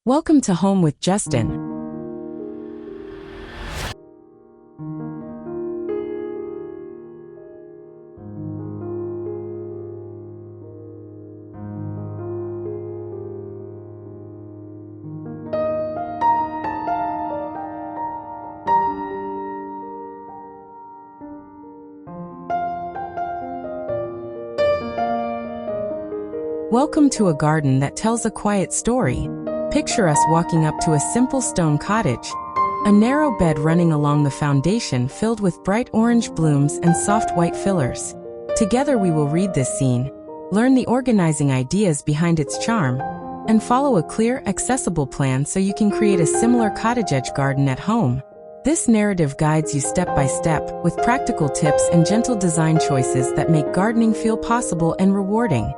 Welcome to Home with Justin. Welcome to a garden that tells a quiet story. Picture us walking up to a simple stone cottage. A narrow bed running along the foundation filled with bright orange blooms and soft white fillers. Together we will read this scene, learn the organizing ideas behind its charm, and follow a clear, accessible plan so you can create a similar cottage edge garden at home. This narrative guides you step by step, with practical tips and gentle design choices that make gardening feel possible and rewarding.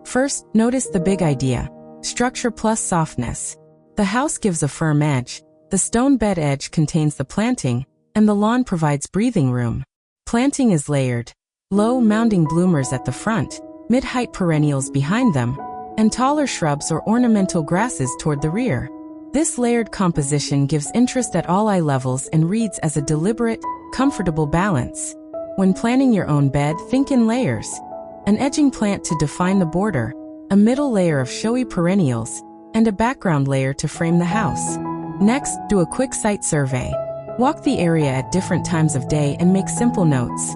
First, notice the big idea: structure plus softness. The house gives a firm edge, the stone bed edge contains the planting, and the lawn provides breathing room. Planting is layered: low, mounding bloomers at the front, mid-height perennials behind them, and taller shrubs or ornamental grasses toward the rear. This layered composition gives interest at all eye levels and reads as a deliberate, comfortable balance. When planning your own bed, think in layers: an edging plant to define the border, a middle layer of showy perennials, and a background layer to frame the house. Next, do a quick site survey. Walk the area at different times of day and make simple notes.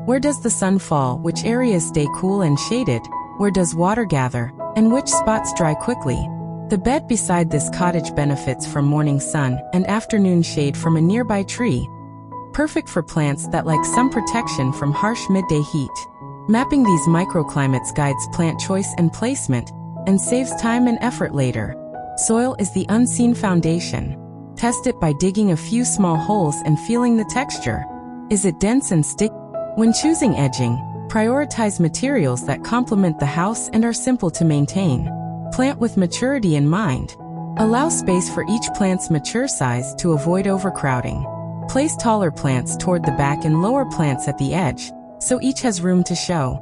Where does the sun fall? Which areas stay cool and shaded? Where does water gather? And which spots dry quickly? The bed beside this cottage benefits from morning sun and afternoon shade from a nearby tree. Perfect for plants that like some protection from harsh midday heat. Mapping these microclimates guides plant choice and placement and saves time and effort later. Soil is the unseen foundation. Test it by digging a few small holes and feeling the texture. Is it dense and sticky? When choosing edging, prioritize materials that complement the house and are simple to maintain. Plant with maturity in mind. Allow space for each plant's mature size to avoid overcrowding. Place taller plants toward the back and lower plants at the edge, so each has room to show.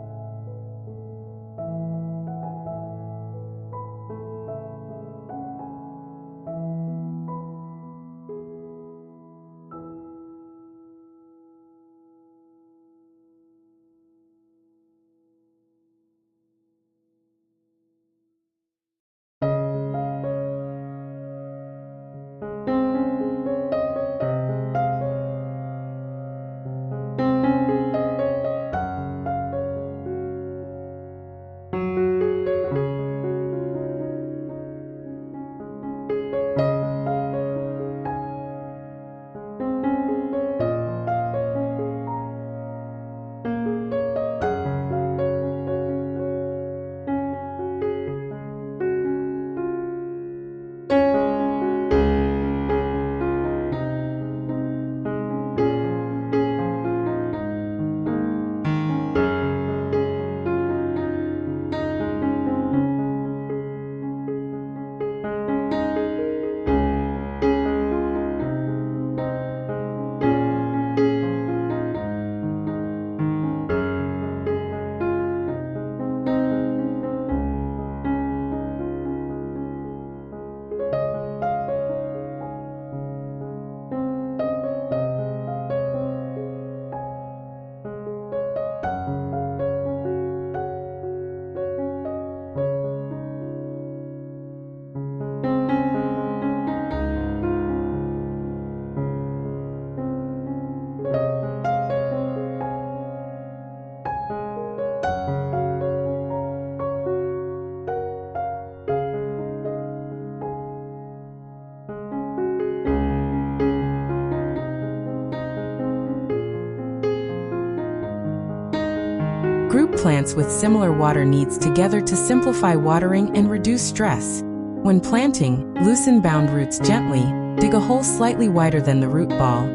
Group plants with similar water needs together to simplify watering and reduce stress. When planting, loosen bound roots gently, dig a hole slightly wider than the root ball.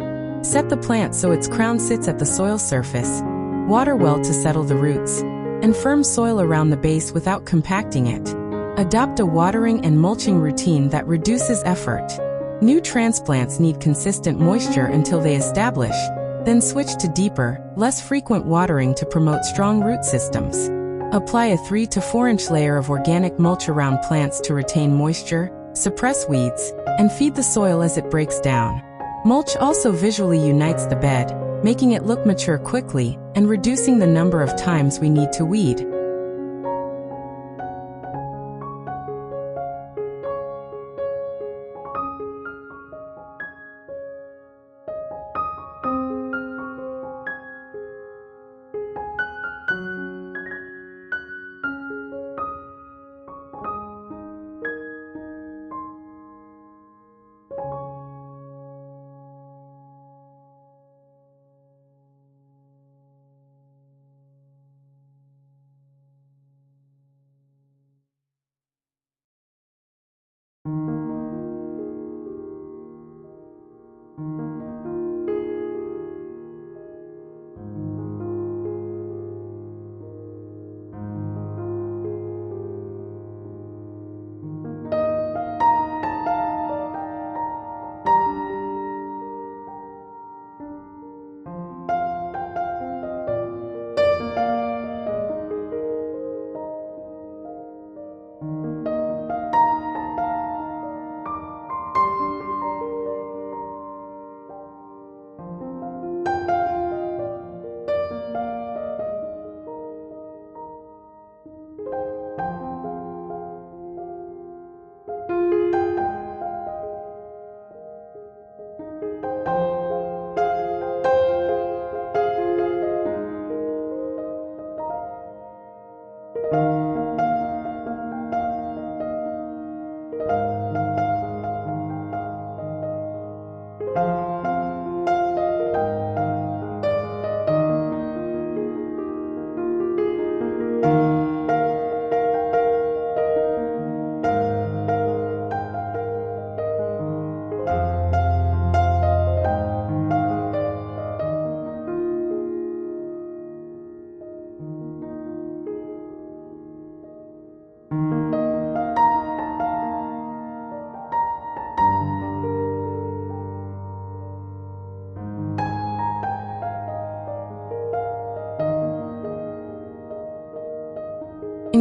Set the plant so its crown sits at the soil surface. Water well to settle the roots, and firm soil around the base without compacting it. Adopt a watering and mulching routine that reduces effort. New transplants need consistent moisture until they establish, then switch to deeper, less frequent watering to promote strong root systems. Apply a 3 to 4 inch layer of organic mulch around plants to retain moisture, suppress weeds, and feed the soil as it breaks down. Mulch also visually unites the bed, making it look mature quickly and reducing the number of times we need to weed.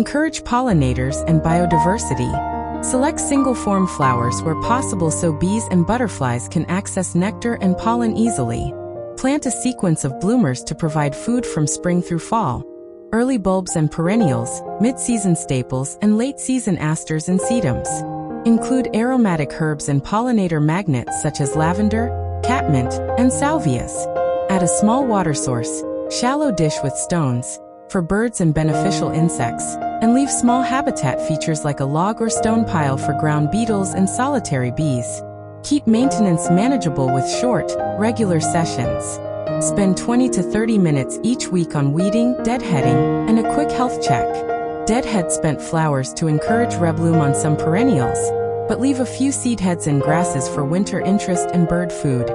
Encourage pollinators and biodiversity. Select single-form flowers where possible so bees and butterflies can access nectar and pollen easily. Plant a sequence of bloomers to provide food from spring through fall. Early bulbs and perennials, mid-season staples, and late-season asters and sedums. Include aromatic herbs and pollinator magnets such as lavender, catmint, and salvias. Add a small water source, shallow dish with stones, for birds and beneficial insects, and leave small habitat features like a log or stone pile for ground beetles and solitary bees. Keep maintenance manageable with short, regular sessions. Spend 20 to 30 minutes each week on weeding, deadheading, and a quick health check. Deadhead spent flowers to encourage rebloom on some perennials, but leave a few seed heads and grasses for winter interest and bird food.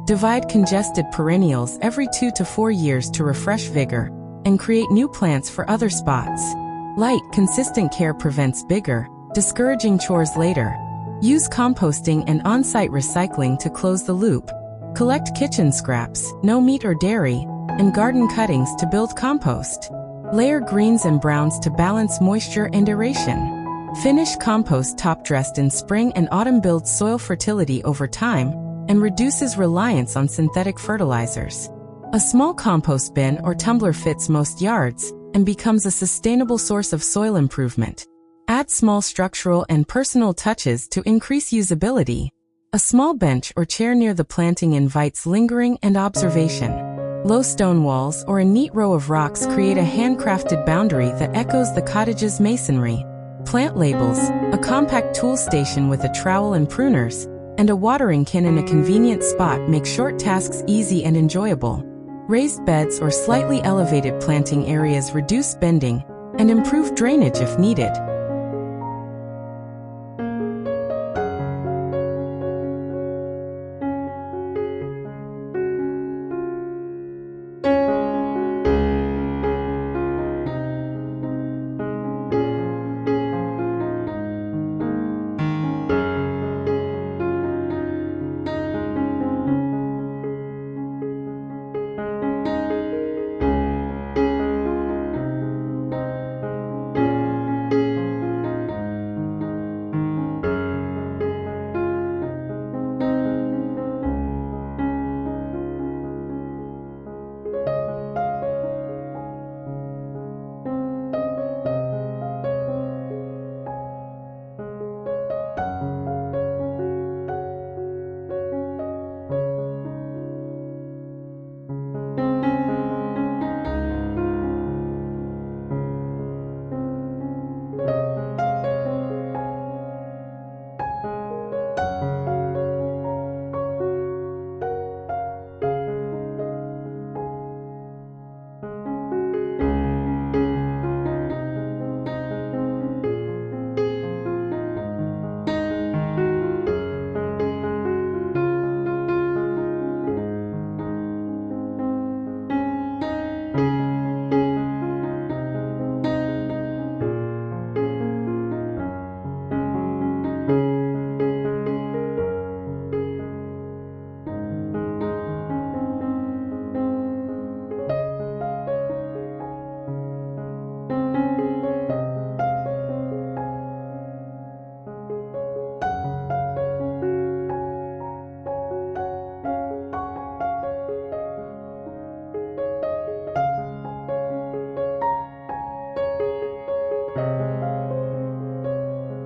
Divide congested perennials every 2 to 4 years to refresh vigor and create new plants for other spots. Light, consistent care prevents bigger, discouraging chores later. Use composting and on-site recycling to close the loop. Collect kitchen scraps, no meat or dairy, and garden cuttings to build compost. Layer greens and browns to balance moisture and aeration. Finished compost top-dressed in spring and autumn builds soil fertility over time and reduces reliance on synthetic fertilizers. A small compost bin or tumbler fits most yards and becomes a sustainable source of soil improvement. Add small structural and personal touches to increase usability. A small bench or chair near the planting invites lingering and observation. Low stone walls or a neat row of rocks create a handcrafted boundary that echoes the cottage's masonry. Plant labels, a compact tool station with a trowel and pruners, and a watering can in a convenient spot make short tasks easy and enjoyable. Raised beds or slightly elevated planting areas reduce bending and improve drainage if needed.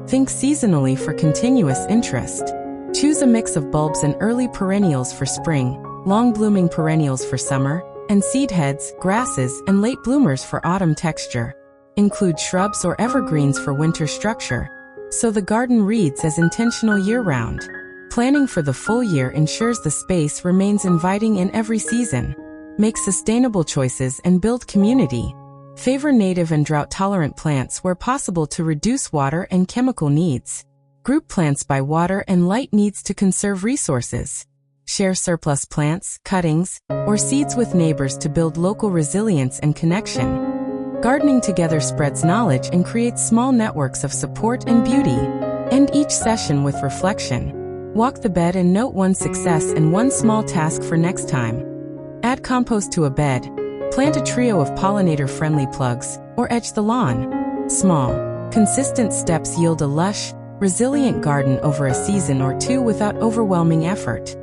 Think seasonally for continuous interest. Choose a mix of bulbs and early perennials for spring, long-blooming perennials for summer, and seed heads, grasses, and late bloomers for autumn texture. Include shrubs or evergreens for winter structure, so the garden reads as intentional year-round. Planning for the full year ensures the space remains inviting in every season. Make sustainable choices and build community. Favor native and drought-tolerant plants where possible to reduce water and chemical needs. Group plants by water and light needs to conserve resources. Share surplus plants, cuttings, or seeds with neighbors to build local resilience and connection. Gardening together spreads knowledge and creates small networks of support and beauty. End each session with reflection. Walk the bed and note one success and one small task for next time. Add compost to a bed. Plant a trio of pollinator-friendly plugs, or edge the lawn. Small, consistent steps yield a lush, resilient garden over a season or two without overwhelming effort.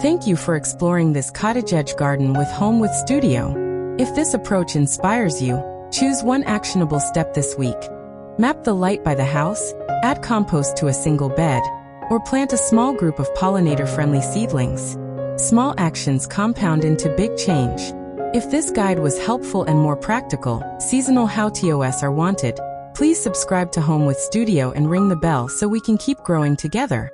Thank you for exploring this cottage edge garden with Home with Studio. If this approach inspires you, choose one actionable step this week. Map the light by the house, add compost to a single bed, or plant a small group of pollinator-friendly seedlings. Small actions compound into big change. If this guide was helpful and more practical, seasonal how-tos are wanted. Please subscribe to Home with Studio and ring the bell so we can keep growing together.